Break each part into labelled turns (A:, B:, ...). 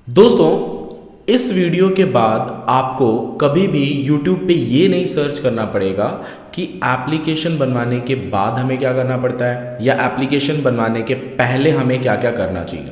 A: दोस्तों, इस वीडियो के बाद आपको कभी भी YouTube पे ये नहीं सर्च करना पड़ेगा कि एप्लीकेशन बनवाने के बाद हमें क्या करना पड़ता है या एप्लीकेशन बनवाने के पहले हमें क्या क्या करना चाहिए,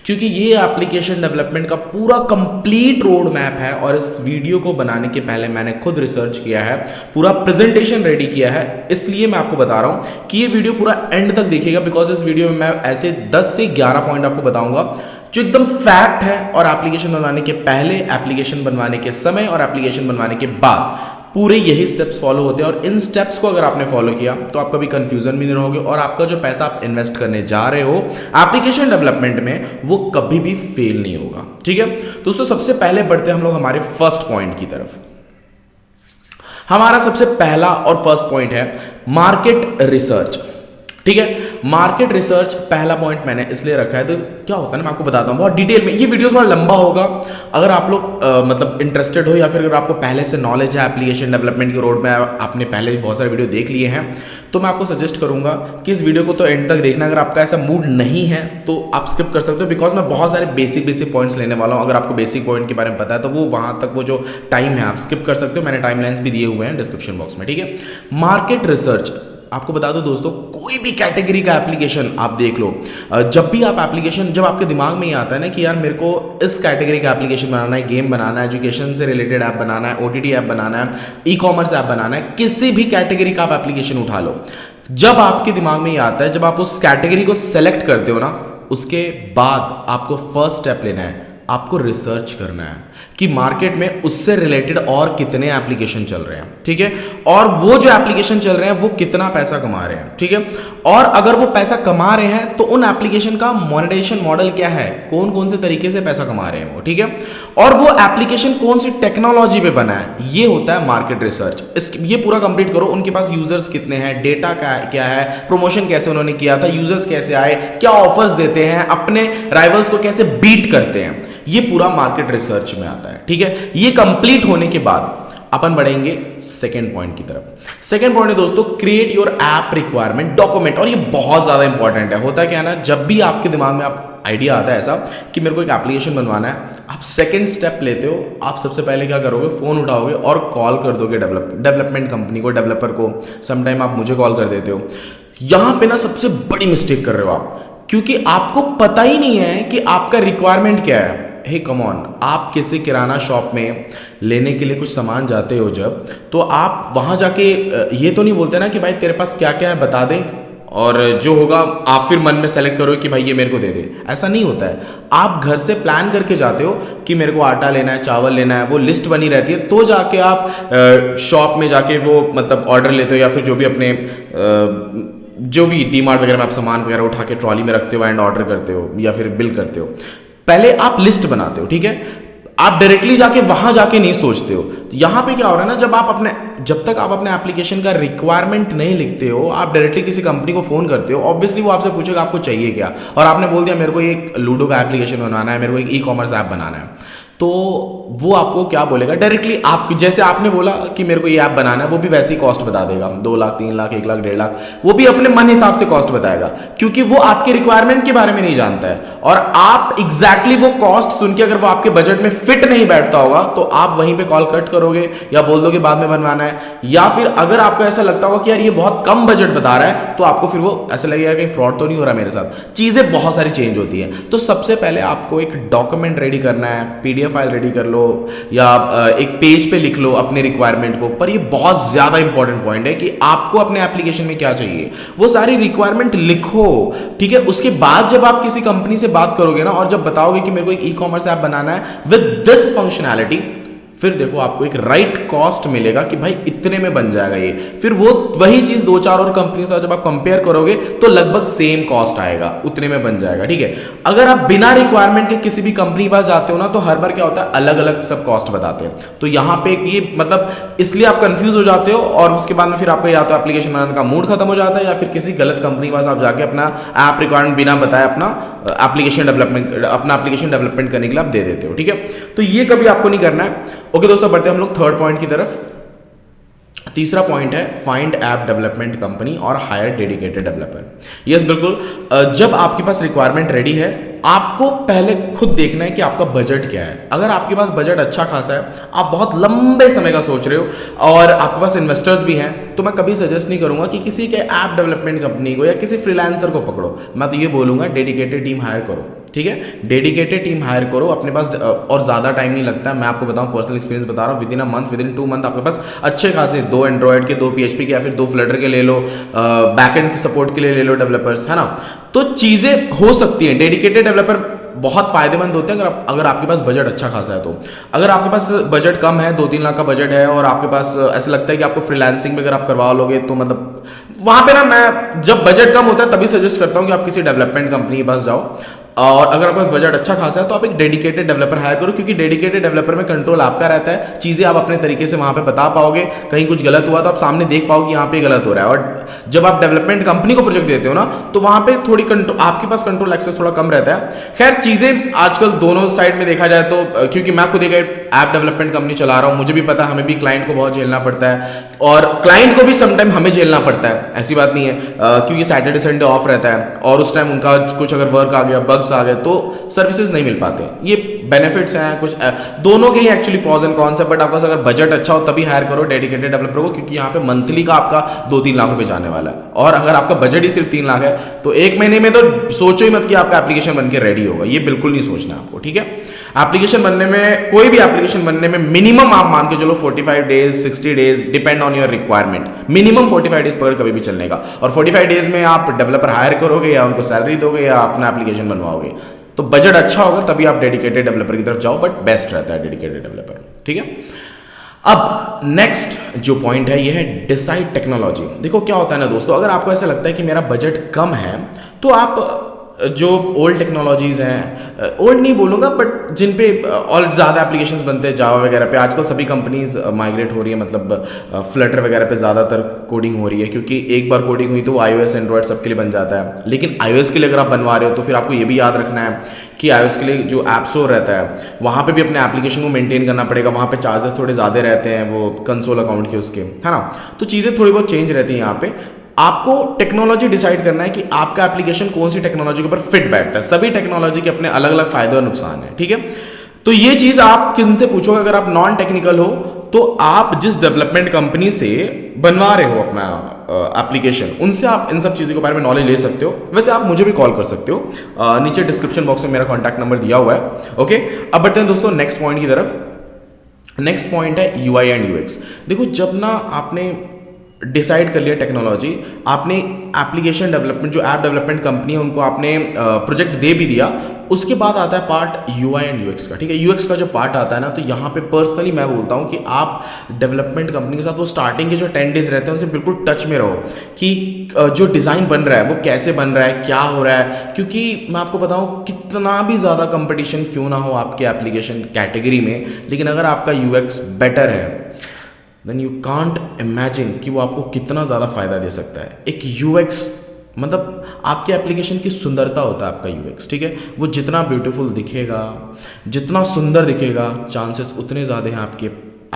A: क्योंकि ये एप्लीकेशन डेवलपमेंट का पूरा कंप्लीट रोड मैप है। और इस वीडियो को बनाने के पहले मैंने खुद रिसर्च किया है, पूरा प्रेजेंटेशन रेडी किया है, इसलिए मैं आपको बता रहा हूँ कि ये वीडियो पूरा एंड तक देखिएगा। बिकॉज इस वीडियो में मैं ऐसे 10 से 11 पॉइंट आपको बताऊंगा जो एकदम फैक्ट है, और एप्लीकेशन बनवाने के पहले, एप्लीकेशन बनवाने के समय और एप्लीकेशन बनवाने के बाद पूरे यही स्टेप्स फॉलो होते हैं। और इन स्टेप्स को अगर आपने फॉलो किया तो आप कभी कंफ्यूजन भी नहीं रहोगे, और आपका जो पैसा आप इन्वेस्ट करने जा रहे हो एप्लीकेशन डेवलपमेंट में वो कभी भी फेल नहीं होगा। ठीक है दोस्तों, सबसे पहले बढ़ते हैं हम लोग हमारे फर्स्ट पॉइंट की तरफ। हमारा सबसे पहला और फर्स्ट पॉइंट है मार्केट रिसर्च। ठीक है, मार्केट रिसर्च पहला पॉइंट मैंने इसलिए रखा है, तो क्या होता है ना, मैं आपको बताता हूँ बहुत डिटेल में। ये वीडियो थोड़ा लंबा होगा, अगर आप लोग मतलब इंटरेस्टेड हो या फिर अगर आपको पहले से नॉलेज है एप्लीकेशन डेवलपमेंट के रोड में, आपने पहले बहुत सारे वीडियो देख लिए हैं, तो मैं आपको सजेस्ट करूंगा कि इस वीडियो को तो एंड तक देखना। अगर आपका ऐसा मूड नहीं है तो आप स्किप कर सकते हो, बिकॉज मैं बहुत सारे बेसिक पॉइंट्स लेने वाला हूँ। अगर आपको बेसिक पॉइंट के बारे में पता है तो वो वहां तक वो जो टाइम है आप स्किप कर सकते हो। मैंने टाइमलाइंस भी दिए हुए हैं डिस्क्रिप्शन बॉक्स में। ठीक है, मार्केट रिसर्च आपको बता दो दोस्तों, कोई भी कैटेगरी का एप्लीकेशन आप देख लो, जब भी आप एप्लीकेशन, जब आपके दिमाग में ये आता है ना कि यार मेरे को इस कैटेगरी का एप्लीकेशन बनाना है, गेम बनाना है, एजुकेशन से रिलेटेड ऐप बनाना है, ओटीटी ऐप बनाना है, ई कॉमर्स ऐप बनाना है, किसी भी कैटेगरी का आप एप्लीकेशन उठा लो, जब आपके दिमाग में ये आता है, जब आप उस कैटेगरी को सेलेक्ट करते हो ना, उसके बाद आपको फर्स्ट स्टेप लेना है, आपको रिसर्च करना है कि मार्केट में उससे रिलेटेड और कितने एप्लीकेशन चल रहे हैं। ठीक है, और वो जो एप्लीकेशन चल रहे हैं वो कितना पैसा कमा रहे हैं। ठीक है, और अगर वो पैसा कमा रहे हैं तो उन एप्लीकेशन का मोनेटाइजेशन मॉडल क्या है, कौन कौन से तरीके से पैसा कमा रहे हैं वो। ठीक है, और वो एप्लीकेशन कौन सी टेक्नोलॉजी पे बना है, ये होता है मार्केट रिसर्च। ये पूरा कंप्लीट करो, उनके पास यूजर्स कितने हैं, डेटा क्या है, प्रमोशन कैसे उन्होंने किया था, यूजर्स कैसे आए, क्या ऑफर्स देते हैं, अपने राइवल्स को कैसे बीट करते हैं, ये पूरा मार्केट रिसर्च में आता है। ठीक है, ये कंप्लीट होने के बाद अपन बढ़ेंगे सेकेंड पॉइंट की तरफ। सेकेंड पॉइंट है दोस्तों, create your app requirement document. और ये बहुत ज्यादा इंपॉर्टेंट है। होता क्या है ना, जब भी आपके दिमाग में आप आइडिया आता है ऐसा कि मेरे को एक एप्लीकेशन बनवाना है, आप सेकेंड स्टेप लेते हो, आप सबसे पहले क्या करोगे, फोन उठाओगे और कॉल कर दोगे डेवलपमेंट कंपनी को, डेवलपर को। समटाइम आप मुझे कॉल कर देते हो। यहां पे ना सबसे बड़ी मिस्टेक कर रहे हो आप, क्योंकि आपको पता ही नहीं है कि आपका रिक्वायरमेंट क्या है। हे कम ऑन, आप किसी किराना शॉप में लेने के लिए कुछ सामान जाते हो जब, तो आप वहां जाके ये तो नहीं बोलते ना कि भाई तेरे पास क्या क्या है बता दे, और जो होगा आप फिर मन में सेलेक्ट करो कि भाई ये मेरे को दे दे। ऐसा नहीं होता है। आप घर से प्लान करके जाते हो कि मेरे को आटा लेना है, चावल लेना है, वो लिस्ट बनी रहती है, तो जाके आप शॉप में जाके वो मतलब ऑर्डर लेते हो, या फिर जो भी अपने जो भी डीमार्ट वगैरह में आप सामान वगैरह उठा के ट्रॉली में रखते हो एंड ऑर्डर करते हो या फिर बिल करते हो। पहले आप लिस्ट बनाते हो। ठीक है, आप डायरेक्टली जाके वहां जाके नहीं सोचते हो। तो यहां पे क्या हो रहा है ना, जब तक आप अपने एप्लीकेशन का रिक्वायरमेंट नहीं लिखते हो, आप डायरेक्टली किसी कंपनी को फोन करते हो, ऑब्वियसली वो आपसे पूछेगा आपको चाहिए क्या, और आपने बोल दिया मेरे को एक लूडो का एप्लीकेशन बनाना है, मेरे को एक ई कॉमर्स ऐप बनाना है, तो वो आपको क्या बोलेगा डायरेक्टली, आप जैसे आपने बोला कि मेरे को ये ऐप बनाना है, वो भी वैसी कॉस्ट बता देगा, 2 लाख 3 लाख 1 लाख 1.5 लाख, वो भी अपने मन हिसाब से कॉस्ट बताएगा, क्योंकि वो आपके रिक्वायरमेंट के बारे में नहीं जानता है। और आप एग्जैक्टली वो कॉस्ट सुन के अगर वो आपके बजट में फिट नहीं बैठता होगा तो आप वहीं पे कॉल कट करोगे या बोल दोगे बाद में बनवाना है। या फिर अगर आपको ऐसा लगता होगा कि यार ये बहुत कम बजट बता रहा है, तो आपको फिर वो ऐसा लगेगा कि फ्रॉड तो नहीं हो रहा मेरे साथ। चीजें बहुत सारी चेंज होती है। तो सबसे पहले आपको एक डॉक्यूमेंट रेडी करना है, पीडीएफ फाइल रेडी कर लो, या एक पेज पे लिख लो अपने रिक्वायरमेंट को। पर ये बहुत ज्यादा इंपॉर्टेंट पॉइंट है कि आपको अपने एप्लीकेशन में क्या चाहिए, वो सारी रिक्वायरमेंट लिखो। ठीक है, उसके बाद जब आप किसी कंपनी से बात करोगे ना, और जब बताओगे कि मेरे को एक ई कॉमर्स ऐप बनाना है विद दिस फंक्शनैलिटी, फिर देखो आपको एक राइट कॉस्ट मिलेगा कि भाई इतने में बन जाएगा ये। फिर वो वही चीज 2-4 और कंपनी से जब आप कंपेयर करोगे तो लगभग सेम कॉस्ट आएगा, उतने में बन जाएगा। ठीक है, अगर आप बिना रिक्वायरमेंट के किसी भी कंपनी के पास जाते हो ना, तो हर बार क्या होता है, अलग अलग सब कॉस्ट बताते हैं। तो यहाँ पे ये मतलब इसलिए आप कंफ्यूज हो जाते हो, और उसके बाद में फिर आपका या तो एप्लीकेशन बनाने का मूड खत्म हो जाता है, या फिर किसी गलत कंपनी के पास आप जाके अपना ऐप रिक्वायरमेंट बिना बताए अपना एप्लीकेशन डेवलपमेंट करने के लिए आप दे देते हो। ठीक है, तो ये कभी आपको नहीं करना है। ओके दोस्तों, बढ़ते हैं हम लोग थर्ड पॉइंट की तरफ। तीसरा पॉइंट है फाइंड ऐप डेवलपमेंट कंपनी और हायर डेडिकेटेड डेवलपर। यस बिल्कुल, जब आपके पास रिक्वायरमेंट रेडी है आपको पहले खुद देखना है कि आपका बजट क्या है। अगर आपके पास बजट अच्छा खासा है, आप बहुत लंबे समय का सोच रहे हो और आपके पास इन्वेस्टर्स भी हैं, तो मैं कभी सजेस्ट नहीं करूंगा कि किसी के ऐप डेवलपमेंट कंपनी को या किसी फ्रीलांसर को पकड़ो। मैं तो ये बोलूंगा डेडिकेटेड टीम हायर करो, ठीक है, डेडिकेटेड टीम हायर करो अपने पास। और ज़्यादा टाइम नहीं लगता है, मैं आपको बताऊं, पर्सनल एक्सपीरियंस बता रहा हूँ, with in a month, with in 2 month आपके पास अच्छे खासे 2 एंड्रॉयड के, 2 PHP के या फिर 2 फ्लटर के ले लो, बैकएंड की सपोर्ट के लिए ले लो डेवलपर्स, है ना। तो चीज़ें हो सकती हैं। डेडिकेटेड डेवलपर बहुत फायदेमंद होते हैं अगर आपके पास बजट अच्छा खासा है। तो अगर आपके पास बजट कम है, 2-3 लाख का बजट है और आपके पास ऐसा लगता है कि आपको फ्रीलांसिंग में अगर आप करवा लोगे तो मतलब वहां पे ना, मैं जब बजट कम होता है तभी सजेस्ट करता हूं कि आप किसी डेवलपमेंट कंपनी के पास जाओ। और अगर आपके पास बजट अच्छा खासा है तो आप एक डेडिकेटेड डेवलपर हायर करो, क्योंकि डेडिकेटेड डेवलपर में कंट्रोल आपका रहता है, चीज़ें आप अपने तरीके से वहां पे बता पाओगे। कहीं कुछ गलत हुआ तो आप सामने देख पाओगे यहाँ पे गलत हो रहा है। और जब आप डेवलपमेंट कंपनी को प्रोजेक्ट देते हो ना, तो वहां पे थोड़ी कंट्रोल, आपके पास कंट्रोल एक्सेस थोड़ा कम रहता है। खैर चीज़ें आजकल दोनों साइड में देखा जाए तो, क्योंकि मैं खुद एक ऐप डेवलपमेंट कंपनी चला रहा हूँ, मुझे भी पता है, हमें भी क्लाइंट को बहुत झेलना पड़ता है और क्लाइंट को भी समटाइम हमें झेलना पड़ता है, ऐसी बात नहीं है, क्योंकि सैटरडे संडे ऑफ रहता है और उस टाइम उनका कुछ अगर वर्क आ गया, बग्स आ गए तो सर्विसेज नहीं मिल पाते। ये बेनिफिट्स हैं कुछ, दोनों के ही एक्चुअली प्रॉस एंड कॉन्स है। बट आपका अगर बजट अच्छा हो तभी हायर करो डेडिकेटेड डेवलपर को, क्योंकि यहाँ पे मंथली का आपका 2-3 लाख रुपए जाने वाला है। और अगर आपका बजट ही सिर्फ 3 लाख है तो 1 महीने में तो सोचो ही मत कि आपका एप्लीकेशन बन के रेडी होगा, ये बिल्कुल नहीं सोचना है आपको, ठीक है। एप्लीकेशन बनने में, कोई भी एप्लीकेशन बनने में मिनिमम आप मान के चलो 45 days 60 days, depend on your requirement, minimum 45 days पर कभी भी चलने का। और 45 डेज में आप डेवलपर हायर करोगे या उनको सैलरी दोगे या अपना एप्लीकेशन बनवाओगे, तो बजट अच्छा होगा तभी आप डेडिकेटेड डेवलपर की तरफ जाओ। बट बेस्ट रहता है डेडिकेटेड डेवलपर, ठीक है। अब नेक्स्ट जो पॉइंट है ये है डिसाइड टेक्नोलॉजी। देखो क्या होता है ना दोस्तों, अगर आपको ऐसा लगता है कि मेरा बजट कम है तो आप जो ओल्ड टेक्नोलॉजीज़ हैं, ओल्ड नहीं बोलूँगा बट जिन पे और ज़्यादा एप्लीकेशंस बनते हैं जावा वगैरह पे, आजकल सभी कंपनीज माइग्रेट हो रही है, मतलब फ्लटर वगैरह पे ज़्यादातर कोडिंग हो रही है, क्योंकि एक बार कोडिंग हुई तो वो iOS एंड्रॉयड सबके लिए बन जाता है। लेकिन iOS के लिए अगर आप बनवा रहे हो तो फिर आपको ये भी याद रखना है कि iOS के लिए जो ऐप स्टोर रहता है वहाँ पे भी अपने एप्लीकेशन को मेंटेन करना पड़ेगा, वहाँ पे चार्जेस थोड़े ज़्यादा रहते हैं वो कंसोल अकाउंट के उसके, है ना। तो चीज़ें थोड़ी बहुत चेंज रहती हैं यहाँ पे। आपको टेक्नोलॉजी डिसाइड करना है कि आपका एप्लीकेशन कौन सी टेक्नोलॉजी के ऊपर फिट बैठता है। सभी टेक्नोलॉजी के अपने अलग अलग फायदे और नुकसान है, ठीक है। तो ये चीज आप किनसे पूछोगे, अगर आप नॉन टेक्निकल हो तो आप जिस डेवलपमेंट कंपनी से बनवा रहे हो अपना एप्लीकेशन, उनसे आप इन सब चीज़ों के बारे में नॉलेज ले सकते हो। वैसे आप मुझे भी कॉल कर सकते हो, नीचे डिस्क्रिप्शन बॉक्स में मेरा कॉन्टैक्ट नंबर दिया हुआ है। ओके, अब बढ़ते हैं दोस्तों नेक्स्ट पॉइंट की तरफ। नेक्स्ट पॉइंट है UI एंड UX। देखो जब ना आपने डिसाइड कर लिया टेक्नोलॉजी, आपने एप्लीकेशन डेवलपमेंट, जो ऐप डेवलपमेंट कंपनी है उनको आपने प्रोजेक्ट दे भी दिया, उसके बाद आता है पार्ट UI एंड UX का, ठीक है। UX का जो पार्ट आता है ना, तो यहाँ पे पर्सनली मैं बोलता हूँ कि आप डेवलपमेंट कंपनी के साथ वो स्टार्टिंग के जो 10 डेज रहते हैं उनसे बिल्कुल टच में रहो कि जो डिज़ाइन बन रहा है वो कैसे बन रहा है, क्या हो रहा है। क्योंकि मैं आपको बताऊँ, कितना भी ज़्यादा कंपटीशन क्यों ना हो आपके एप्लीकेशन कैटेगरी में, लेकिन अगर आपका UX बेटर है देन यू कांट इमेजिन कि वो आपको कितना ज़्यादा फायदा दे सकता है। एक UX मतलब आपके एप्लीकेशन की सुंदरता होता है आपका UX, ठीक है। वो जितना ब्यूटीफुल दिखेगा, जितना सुंदर दिखेगा, चांसेस उतने ज़्यादा हैं आपके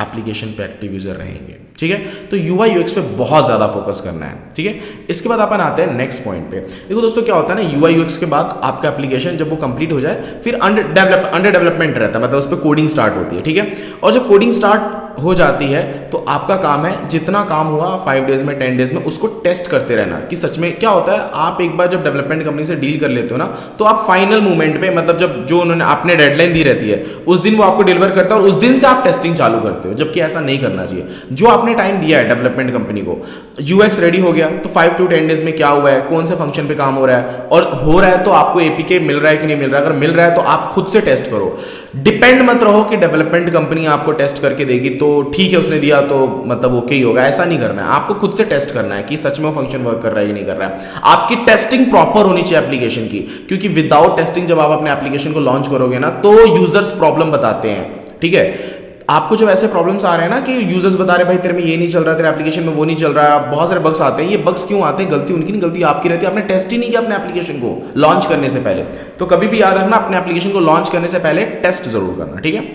A: एप्लीकेशन पे एक्टिव यूजर रहेंगे, ठीक है। तो UI UX पे बहुत ज़्यादा फोकस करना है, ठीक है। इसके बाद अपन आते हैं नेक्स्ट पॉइंट पे। देखो दोस्तों क्या होता है ना, UI UX के बाद आपका एप्लीकेशन जब वो कंप्लीट हो जाए फिर अंडर डेवलपमेंट रहता है, मतलब उस पर कोडिंग स्टार्ट होती है, ठीक है। और जब कोडिंग स्टार्ट हो जाती है तो आपका काम है, जितना काम हुआ 5 डेज में 10 डेज में उसको टेस्ट करते रहना कि सच में क्या होता है। आप एक बार जब डेवलपमेंट कंपनी से डील कर लेते हो ना, तो आप फाइनल मोमेंट पे, मतलब जब जो उन्होंने आपने डेडलाइन दी रहती है उस दिन वो आपको डिलीवर करता है और उस दिन से आप टेस्टिंग चालू करते हो, जबकि ऐसा नहीं करना चाहिए। जो आपने टाइम दिया है डेवलपमेंट कंपनी को, UX रेडी हो गया तो 5 to 10 डेज में क्या हुआ है, कौन से फंक्शन पे काम हो रहा है, और हो रहा है तो आपको APK मिल रहा है कि नहीं मिल रहा है। अगर मिल रहा है तो आप खुद से टेस्ट करो, डिपेंड मत रहो कि डेवलपमेंट कंपनी आपको टेस्ट करके देगी तो ठीक है, उसने दिया तो मतलब ओके ही होगा। ऐसा नहीं करना है, आपको खुद से टेस्ट करना है कि सच में वो फंक्शन वर्क कर रहा है कि नहीं कर रहा है। आपकी टेस्टिंग प्रॉपर होनी चाहिए एप्लीकेशन की, क्योंकि विदाउट टेस्टिंग जब आप अपने एप्लीकेशन को लॉन्च करोगे ना तो यूजर्स प्रॉब्लम बताते हैं, ठीक है। आपको जब ऐसे प्रॉब्लम्स आ रहे हैं ना कि यूजर्स बता रहे हैं भाई तेरे में ये नहीं चल रहा, तेरे एप्लीकेशन में वो नहीं चल रहा, बहुत सारे बग्स आते हैं। ये बग्स क्यों आते हैं? गलती उनकी नहीं, गलती आपकी रहती है। आपने टेस्ट ही नहीं किया अपने एप्लीकेशन को लॉन्च करने से पहले। तो कभी भी याद रखना, अपने एप्लीकेशन को लॉन्च करने से पहले टेस्ट जरूर करना, ठीक है।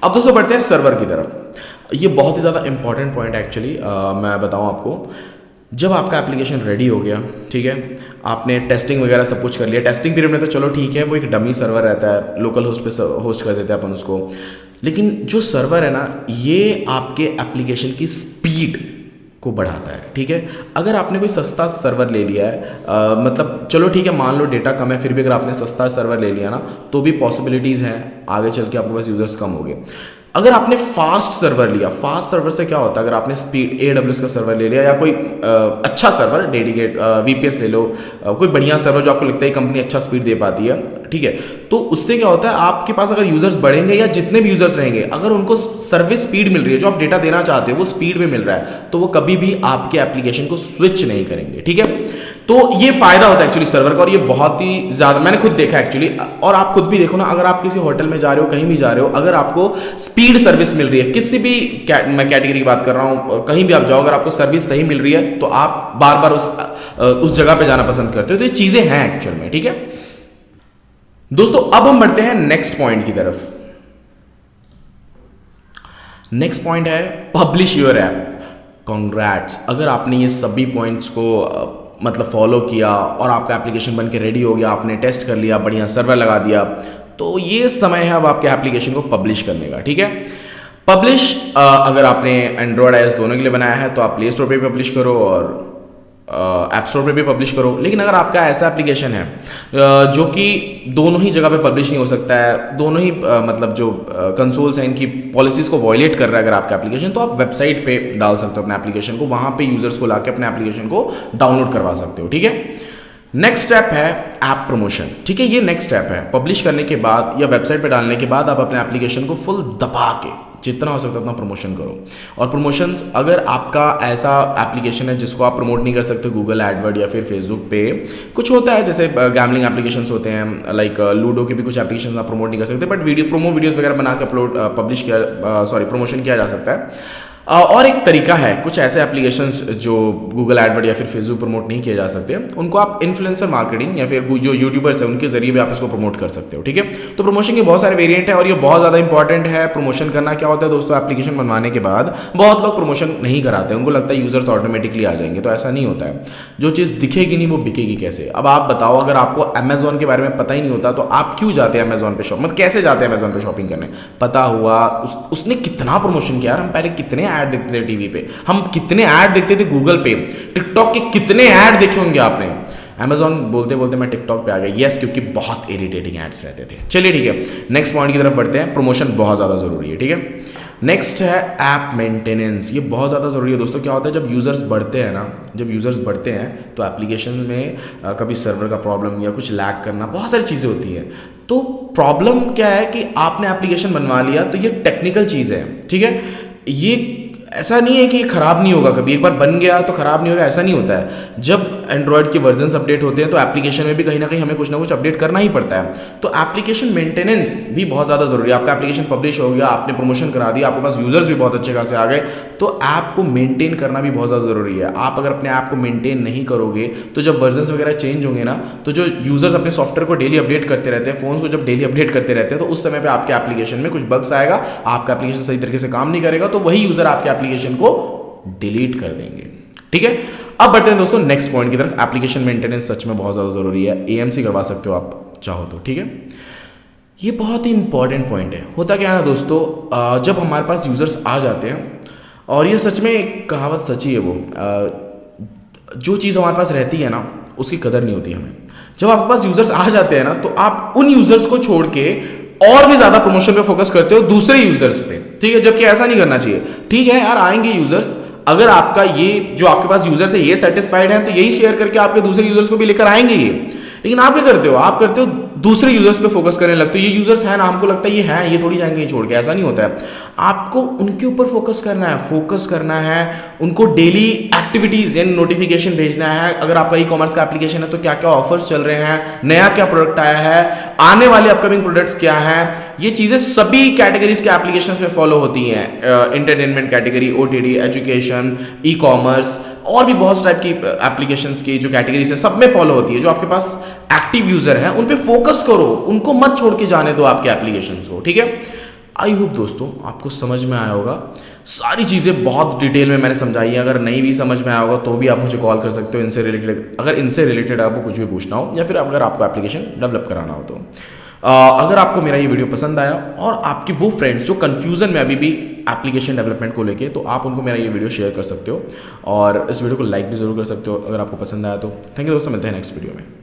A: अब दोस्तों बढ़ते हैं सर्वर की तरफ। ये बहुत ही ज़्यादा इंपॉर्टेंट पॉइंट है एक्चुअली। मैं बताऊँ आपको, जब आपका एप्लीकेशन रेडी हो गया, ठीक है, आपने टेस्टिंग वगैरह सब कुछ कर लिया। टेस्टिंग पीरियड में तो चलो ठीक है, वो एक डमी सर्वर रहता है, लोकल होस्ट पे होस्ट कर देते हैं अपन उसको। लेकिन जो सर्वर है ना, ये आपके एप्लीकेशन की स्पीड को बढ़ाता है, ठीक है। अगर आपने कोई सस्ता सर्वर ले लिया है, मतलब चलो ठीक है, मान लो डेटा कम है, फिर भी अगर आपने सस्ता सर्वर ले लिया ना, तो भी पॉसिबिलिटीज़ हैं आगे चल के आपके पास यूज़र्स कम हो गए। अगर आपने फास्ट सर्वर लिया, फास्ट सर्वर से क्या होता है, अगर आपने स्पीड AWS का सर्वर ले लिया या कोई अच्छा सर्वर डेडिकेट VPS ले लो, कोई बढ़िया सर्वर जो आपको लगता है कंपनी अच्छा स्पीड दे पाती है, ठीक है, तो उससे क्या होता है, आपके पास अगर यूजर्स बढ़ेंगे या जितने भी यूजर्स रहेंगे, अगर उनको सर्विस स्पीड मिल रही है, जो आप डेटा देना चाहते हो वो स्पीड में मिल रहा है, तो वो कभी भी आपके एप्लीकेशन को स्विच नहीं करेंगे, ठीक है। तो ये फायदा होता है एक्चुअली सर्वर का, और ये बहुत ही ज्यादा मैंने खुद देखा एक्चुअली। और आप खुद भी देखो ना, अगर आप किसी होटल में जा रहे हो, कहीं भी जा रहे हो, अगर आपको स्पीड सर्विस मिल रही है, किसी भी मैं कैटेगरी की बात कर रहा हूं, कहीं भी आप जाओ, अगर आपको सर्विस सही मिल रही है, तो आप बार बार उस जगह पे जाना पसंद करते हो। तो ये चीजें हैं एक्चुअल में, ठीक है दोस्तों। अब हम बढ़ते हैं नेक्स्ट पॉइंट की तरफ। नेक्स्ट पॉइंट है पब्लिश योर ऐप। कॉन्ग्रेट्स, अगर आपने ये सभी पॉइंट्स को मतलब फॉलो किया और आपका एप्लीकेशन बन के रेडी हो गया, आपने टेस्ट कर लिया, बढ़िया सर्वर लगा दिया, तो ये समय है अब आपके एप्लीकेशन को पब्लिश करने का, ठीक है। पब्लिश अगर आपने एंड्रॉयड iOS दोनों के लिए बनाया है तो आप प्ले स्टोर पे भी पब्लिश करो और ऐप स्टोर पे भी पब्लिश करो। लेकिन अगर आपका ऐसा एप्लीकेशन है जो कि दोनों ही जगह पे पब्लिश नहीं हो सकता है, दोनों ही मतलब जो कंसोल्स हैं इनकी पॉलिसीज को वॉयलेट कर रहा है अगर आपका एप्लीकेशन, तो आप वेबसाइट पे डाल सकते हो अपने एप्लीकेशन को, वहां पे यूजर्स को लाके अपने एप्लीकेशन को डाउनलोड करवा सकते हो, ठीक है। नेक्स्ट स्टेप है ऐप प्रमोशन, ठीक है। ये नेक्स्ट स्टेप है, पब्लिश करने के बाद या वेबसाइट पे डालने के बाद आप अपने एप्लीकेशन को फुल दबा के जितना हो सकता है उतना प्रमोशन करो। और प्रमोशंस, अगर आपका ऐसा एप्लीकेशन है जिसको आप प्रमोट नहीं कर सकते गूगल एडवर्ड या फिर फेसबुक पे, कुछ होता है जैसे गैमलिंग एप्लीकेशंस होते हैं, लाइक लूडो के भी कुछ एप्लीकेशंस आप प्रमोट नहीं कर सकते, बट वीडियोस वगैरह बना के प्रमोशन किया जा सकता है। और एक तरीका है, कुछ ऐसे एप्लीकेशंस जो गूगल एडवर्ड या फिर फेसबुक प्रमोट नहीं किए जा सकते, उनको आप इन्फ्लुएंसर मार्केटिंग या फिर जो यूट्यूबर्स हैं उनके जरिए भी आप इसको प्रमोट कर सकते हो, ठीक है। तो प्रमोशन के बहुत सारे वेरिएंट है और ये बहुत ज़्यादा इंपॉर्टेंट है। प्रमोशन करना क्या होता है दोस्तों, एप्लीकेशन बनवाने के बाद बहुत लोग प्रमोशन नहीं कराते, उनको लगता है यूजर्स ऑटोमेटिकली आ जाएंगे, तो ऐसा नहीं होता है। जो चीज़ दिखेगी नहीं वो बिकेगी कैसे। अब आप बताओ, अगर आपको अमेजोन के बारे में पता ही नहीं होता तो आप क्यों जाते हैं अमेजोन पे मतलब कैसे जाते हैं अमेजोन पे शॉपिंग करने। पता हुआ उसने कितना प्रमोशन किया, हम पहले कितने ऐड देखते थे टीवी पे, हम कितने ऐड देखते थे गूगल पे, टिकटॉक के कितने ऐड देखे होंगे आपने। अमेजॉन बोलते बोलते मैं टिकटॉक पे आ गया, यस, क्योंकि बहुत इरिटेटिंग एड्स रहते थे। चलिए ठीक है, नेक्स्ट पॉइंट की तरफ बढ़ते हैं। प्रमोशन बहुत ज़्यादा ज़रूरी है, ठीक है। नेक्स्ट है ऐप मेंटेनेंस। ये बहुत ज़्यादा ज़रूरी है दोस्तों। क्या होता है, जब यूज़र्स बढ़ते हैं ना, जब यूज़र्स बढ़ते हैं तो एप्लीकेशन में कभी सर्वर का प्रॉब्लम या कुछ लैग करना, बहुत सारी चीज़ें होती हैं। तो प्रॉब्लम क्या है कि आपने एप्लीकेशन बनवा लिया, तो ये टेक्निकल चीज़ है, ठीक है। ये ऐसा नहीं है कि ये ख़राब नहीं होगा, कभी एक बार बन गया तो ख़राब नहीं होगा, ऐसा नहीं होता है। जब एंड्रॉयड के वर्जन्स अपडेट होते हैं तो एप्लीकेशन में भी कहीं ना कहीं हमें कुछ ना कुछ अपडेट करना ही पड़ता है। तो एप्लीकेशन मेंटेनेंस भी बहुत ज़्यादा ज़रूरी है। आपका एप्लीकेशन पब्लिश हो गया, आपने प्रमोशन करा दिया, आपके पास यूजर्स भी बहुत अच्छे खासे आ गए, तो ऐप को मेंटेन करना भी बहुत ज़्यादा ज़रूरी है। आप अगर अपने ऐप को मेंटेन नहीं करोगे तो जब वर्जन्स वगैरह चेंज होंगे ना, तो जो यूजर्स अपने सॉफ्टवेयर को डेली अपडेट करते रहते हैं, फोन्स को जब डेली अपडेट करते रहते हैं, तो उस समय पर आपके एप्लीकेशन में कुछ बग्स आएगा, आपका एप्लीकेशन सही तरीके से काम नहीं करेगा, तो वही यूजर आपके एप्लीकेशन को डिलीट कर देंगे, ठीक है। अब बढ़ते हैं दोस्तों नेक्स्ट पॉइंट की तरफ। एप्लीकेशन मेंटेनेंस सच में बहुत ज़्यादा ज़रूरी है। AMC करवा सकते हो आप चाहो तो, ठीक है। ये बहुत ही इंपॉर्टेंट पॉइंट है। होता क्या है ना दोस्तों, जब हमारे पास यूजर्स आ जाते हैं, और ये सच में एक कहावत सच्ची है, वो जो चीज़ हमारे पास रहती है ना उसकी कदर नहीं होती हमें। जब आपके पास यूजर्स आ जाते हैं ना, तो आप उन यूजर्स को छोड़ के और भी ज्यादा प्रमोशन पे फोकस करते हो दूसरे यूजर्स पे, ठीक है। जबकि ऐसा नहीं करना चाहिए। ठीक है यार, आएंगे यूजर्स, अगर आपका ये जो आपके पास यूजर्स है ये सेटिस्फाइड है तो यही शेयर करके आपके दूसरे यूजर्स को भी लेकर आएंगे ये। लेकिन आप क्या करते हो, आप करते हो दूसरे यूजर्स पे फोकस करने लगते हो। ये यूजर्स है ना, हमको लगता है ये है, ये थोड़ी जाएंगे छोड़ के, ऐसा नहीं होता है। आपको उनके ऊपर फोकस करना है, उनको डेली एक्टिविटीज यानी नोटिफिकेशन भेजना है। अगर आपका ई कॉमर्स का एप्लीकेशन है तो क्या क्या ऑफर्स चल रहे हैं, नया क्या प्रोडक्ट आया है, आने वाले अपकमिंग प्रोडक्ट्स क्या हैं, ये चीजें सभी कैटेगरीज के एप्लीकेशंस में फॉलो होती हैं। Entertainment category, OTT, education, e commerce और भी बहुत टाइप की एप्लीकेशंस की जो कैटेगरीज है सब में फॉलो होती है। जो आपके पास एक्टिव यूजर हैं उन पे फोकस करो, उनको मत छोड़ के जाने दो आपके एप्लीकेशंस को, ठीक है। आई होप दोस्तों आपको समझ में आया होगा। सारी चीज़ें बहुत डिटेल में मैंने समझाई है। अगर नहीं भी समझ में आया होगा तो भी आप मुझे कॉल कर सकते हो इनसे रिलेटेड, अगर इनसे रिलेटेड आपको कुछ भी पूछना हो या फिर अगर आपको एप्लीकेशन डेवलप कराना हो तो। अगर आपको मेरा ये वीडियो पसंद आया और आपके वो फ्रेंड्स जो कन्फ्यूज़न में अभी भी एप्लीकेशन डेवलपमेंट को लेके, तो आप उनको मेरा ये वीडियो शेयर कर सकते हो और इस वीडियो को लाइक भी ज़रूर कर सकते हो अगर आपको पसंद आया तो। थैंक यू दोस्तों, मिलते हैं नेक्स्ट वीडियो में।